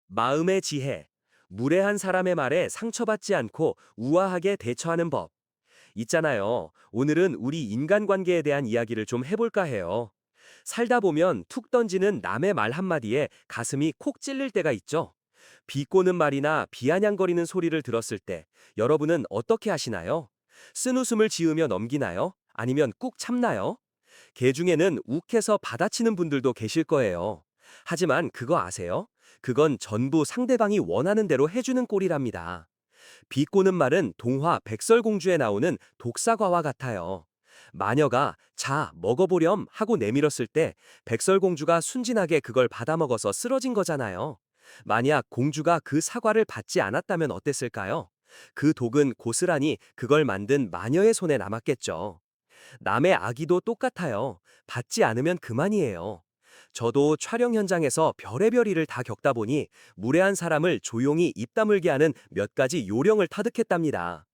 마음의 지혜. 무례한 사람의 말에 상처받지 않고 우아하게 대처하는 법. 있잖아요. 오늘은 우리 인간관계에 대한 이야기를 좀 해볼까 해요. 살다 보면 툭 던지는 남의 말 한마디에 가슴이 콕 찔릴 때가 있죠. 비꼬는 말이나 비아냥거리는 소리를 들었을 때 여러분은 어떻게 하시나요? 쓴웃음을 지으며 넘기나요? 아니면 꾹 참나요? 개 중에는 욱해서 받아치는 분들도 계실 거예요. 하지만 그거 아세요? 그건 전부 상대방이 원하는 대로 해주는 꼴이랍니다. 비꼬는 말은 동화 백설공주에 나오는 독사과와 같아요. 마녀가 자, 먹어보렴 하고 내밀었을 때 백설공주가 순진하게 그걸 받아먹어서 쓰러진 거잖아요. 만약 공주가 그 사과를 받지 않았다면 어땠을까요? 그 독은 고스란히 그걸 만든 마녀의 손에 남았겠죠. 남의 악의도 똑같아요. 받지 않으면 그만이에요. 저도 촬영 현장에서 별의별 일을 다 겪다 보니 무례한 사람을 조용히 입 다물게 하는 몇 가지 요령을 터득했답니다.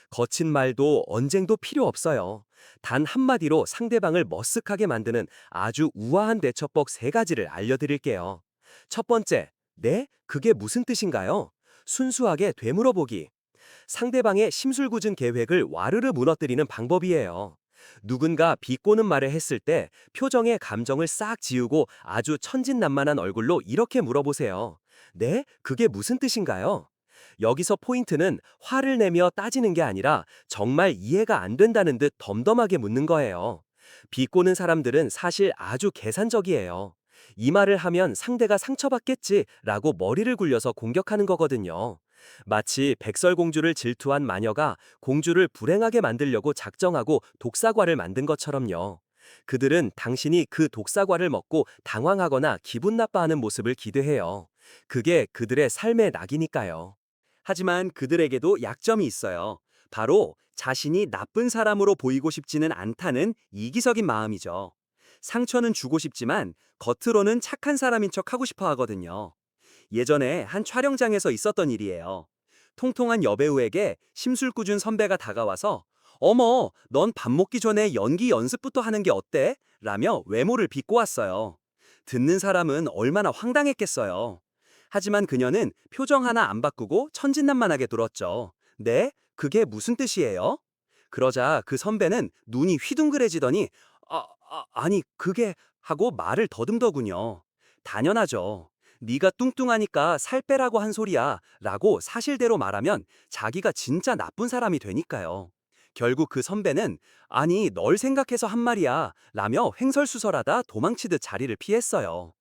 거친 말도 언쟁도 필요 없어요. 단 한마디로 상대방을 머쓱하게 만드는 아주 우아한 대처법 세 가지를 알려드릴게요. 첫 번째, 네? 그게 무슨 뜻인가요? 순수하게 되물어보기. 상대방의 심술궂은 계획을 와르르 무너뜨리는 방법이에요. 누군가 비꼬는 말을 했을 때 표정의 감정을 싹 지우고 아주 천진난만한 얼굴로 이렇게 물어보세요. 네? 그게 무슨 뜻인가요? 여기서 포인트는 화를 내며 따지는 게 아니라 정말 이해가 안 된다는 듯 덤덤하게 묻는 거예요. 비꼬는 사람들은 사실 아주 계산적이에요. 이 말을 하면 상대가 상처받겠지 라고 머리를 굴려서 공격하는 거거든요. 마치 백설공주를 질투한 마녀가 공주를 불행하게 만들려고 작정하고 독사과를 만든 것처럼요. 그들은 당신이 그 독사과를 먹고 당황하거나 기분 나빠하는 모습을 기대해요. 그게 그들의 삶의 낙이니까요. 하지만 그들에게도 약점이 있어요. 바로 자신이 나쁜 사람으로 보이고 싶지는 않다는 이기적인 마음이죠. 상처는 주고 싶지만 겉으로는 착한 사람인 척 하고 싶어 하거든요. 예전에 한 촬영장에서 있었던 일이에요. 통통한 여배우에게 심술궂은 선배가 다가와서 어머, 넌 밥 먹기 전에 연기 연습부터 하는 게 어때? 라며 외모를 비꼬았어요. 듣는 사람은 얼마나 황당했겠어요. 하지만 그녀는 표정 하나 안 바꾸고 천진난만하게 dur었죠. 네? 그게 무슨 뜻이에요? 그러자 그 선배는 눈이 휘둥그레지더니 아니 그게 하고 말을 더듬더군요. 당연하죠. 네가 뚱뚱하니까 살 빼라고 한 소리야 라고 사실대로 말하면 자기가 진짜 나쁜 사람이 되니까요. 결국 그 선배는 아니 널 생각해서 한 말이야 라며 횡설수설하다 도망치듯 자리를 피했어요.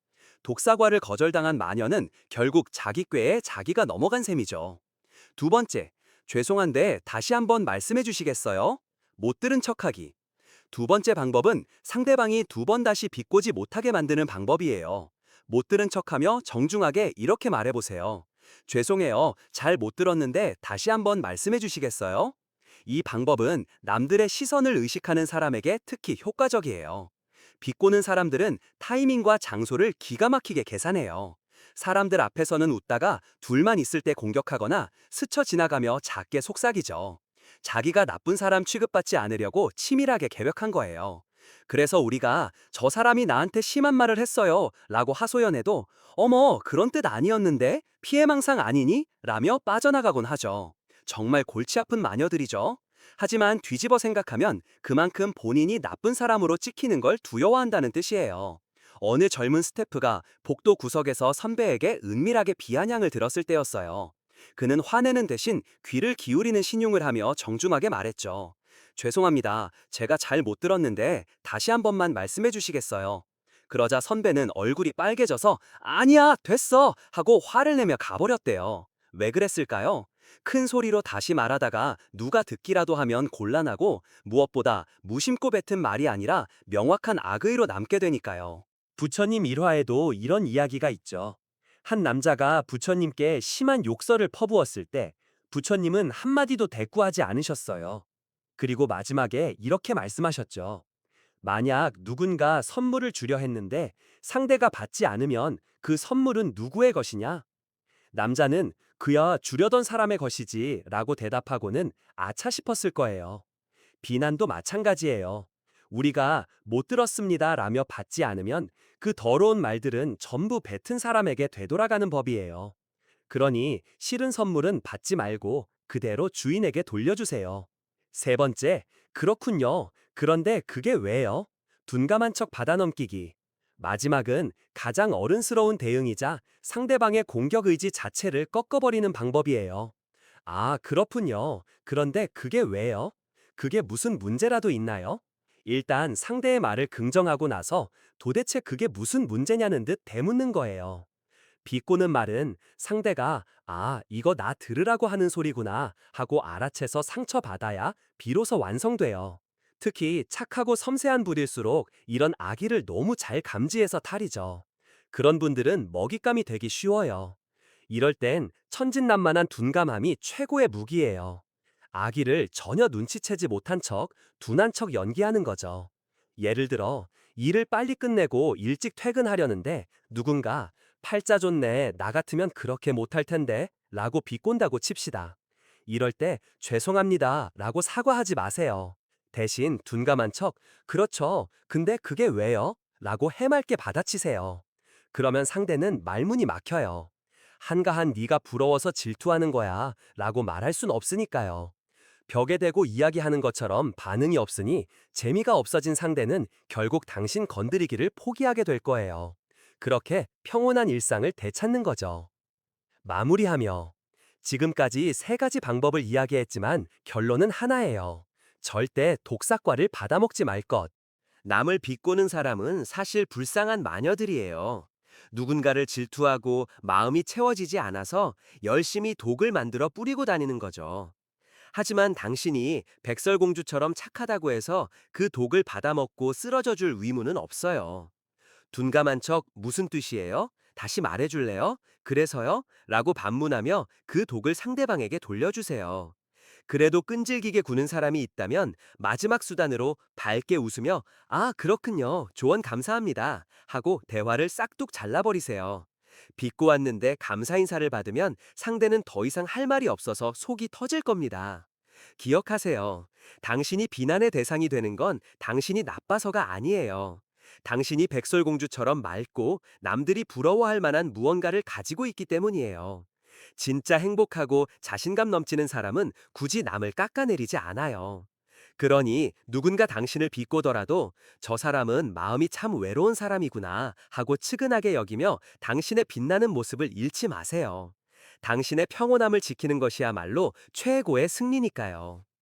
독사과를 거절당한 마녀는 결국 자기 꾀에 자기가 넘어간 셈이죠. 두 번째, 죄송한데 다시 한번 말씀해 주시겠어요? 못 들은 척하기. 두 번째 방법은 상대방이 두 번 다시 비꼬지 못하게 만드는 방법이에요. 못 들은 척하며 정중하게 이렇게 말해보세요. 죄송해요. 잘 못 들었는데 다시 한번 말씀해 주시겠어요? 이 방법은 남들의 시선을 의식하는 사람에게 특히 효과적이에요. 비꼬는 사람들은 타이밍과 장소를 기가 막히게 계산해요. 사람들 앞에서는 웃다가 둘만 있을 때 공격하거나 스쳐 지나가며 작게 속삭이죠. 자기가 나쁜 사람 취급받지 않으려고 치밀하게 계획한 거예요. 그래서 우리가 저 사람이 나한테 심한 말을 했어요 라고 하소연해도 어머 그런 뜻 아니었는데 피해망상 아니니? 라며 빠져나가곤 하죠. 정말 골치 아픈 마녀들이죠. 하지만 뒤집어 생각하면 그만큼 본인이 나쁜 사람으로 찍히는 걸 두려워한다는 뜻이에요. 어느 젊은 스태프가 복도 구석에서 선배에게 은밀하게 비아냥을 들었을 때였어요. 그는 화내는 대신 귀를 기울이는 신용을 하며 정중하게 말했죠. 죄송합니다. 제가 잘 못 들었는데 다시 한 번만 말씀해 주시겠어요? 그러자 선배는 얼굴이 빨개져서 아니야, 됐어! 하고 화를 내며 가버렸대요. 왜 그랬을까요? 큰 소리로 다시 말하다가 누가 듣기라도 하면 곤란하고 무엇보다 무심코 뱉은 말이 아니라 명확한 악의로 남게 되니까요. 부처님 일화에도 이런 이야기가 있죠. 한 남자가 부처님께 심한 욕설을 퍼부었을 때 부처님은 한마디도 대꾸하지 않으셨어요. 그리고 마지막에 이렇게 말씀하셨죠. 만약 누군가 선물을 주려 했는데 상대가 받지 않으면 그 선물은 누구의 것이냐? 남자는 그야 주려던 사람의 것이지 라고 대답하고는 아차 싶었을 거예요. 비난도 마찬가지예요. 우리가 못 들었습니다 라며 받지 않으면 그 더러운 말들은 전부 뱉은 사람에게 되돌아가는 법이에요. 그러니 싫은 선물은 받지 말고 그대로 주인에게 돌려주세요. 세 번째, 그렇군요. 그런데 그게 왜요? 둔감한 척 받아넘기기. 마지막은 가장 어른스러운 대응이자 상대방의 공격 의지 자체를 꺾어버리는 방법이에요. 아, 그렇군요. 그런데 그게 왜요? 그게 무슨 문제라도 있나요? 일단 상대의 말을 긍정하고 나서 도대체 그게 무슨 문제냐는 듯 되묻는 거예요. 비꼬는 말은 상대가 아, 이거 나 들으라고 하는 소리구나 하고 알아채서 상처받아야 비로소 완성돼요. 특히 착하고 섬세한 분일수록 이런 악의를 너무 잘 감지해서 탈이죠. 그런 분들은 먹잇감이 되기 쉬워요. 이럴 땐 천진난만한 둔감함이 최고의 무기예요. 아기를 전혀 눈치채지 못한 척, 둔한 척 연기하는 거죠. 예를 들어, 일을 빨리 끝내고 일찍 퇴근하려는데 누군가 팔자 좋네, 나 같으면 그렇게 못할 텐데 라고 비꼰다고 칩시다. 이럴 때 죄송합니다 라고 사과하지 마세요. 대신 둔감한 척, 그렇죠. 근데 그게 왜요? 라고 해맑게 받아치세요. 그러면 상대는 말문이 막혀요. 한가한 네가 부러워서 질투하는 거야 라고 말할 순 없으니까요. 벽에 대고 이야기하는 것처럼 반응이 없으니 재미가 없어진 상대는 결국 당신 건드리기를 포기하게 될 거예요. 그렇게 평온한 일상을 되찾는 거죠. 마무리하며 지금까지 세 가지 방법을 이야기했지만 결론은 하나예요. 절대 독사과를 받아먹지 말 것. 남을 비꼬는 사람은 사실 불쌍한 마녀들이에요. 누군가를 질투하고 마음이 채워지지 않아서 열심히 독을 만들어 뿌리고 다니는 거죠. 하지만 당신이 백설공주처럼 착하다고 해서 그 독을 받아먹고 쓰러져 줄 의무는 없어요. 둔감한 척 무슨 뜻이에요? 다시 말해줄래요? 그래서요? 라고 반문하며 그 독을 상대방에게 돌려주세요. 그래도 끈질기게 구는 사람이 있다면 마지막 수단으로 밝게 웃으며 아, 그렇군요. 조언 감사합니다. 하고 대화를 싹둑 잘라버리세요. 비꼬았는데 감사 인사를 받으면 상대는 더 이상 할 말이 없어서 속이 터질 겁니다. 기억하세요. 당신이 비난의 대상이 되는 건 당신이 나빠서가 아니에요. 당신이 백설공주처럼 맑고 남들이 부러워할 만한 무언가를 가지고 있기 때문이에요. 진짜 행복하고 자신감 넘치는 사람은 굳이 남을 깎아내리지 않아요. 그러니 누군가 당신을 비꼬더라도 저 사람은 마음이 참 외로운 사람이구나 하고 측은하게 여기며 당신의 빛나는 모습을 잃지 마세요. 당신의 평온함을 지키는 것이야말로 최고의 승리니까요.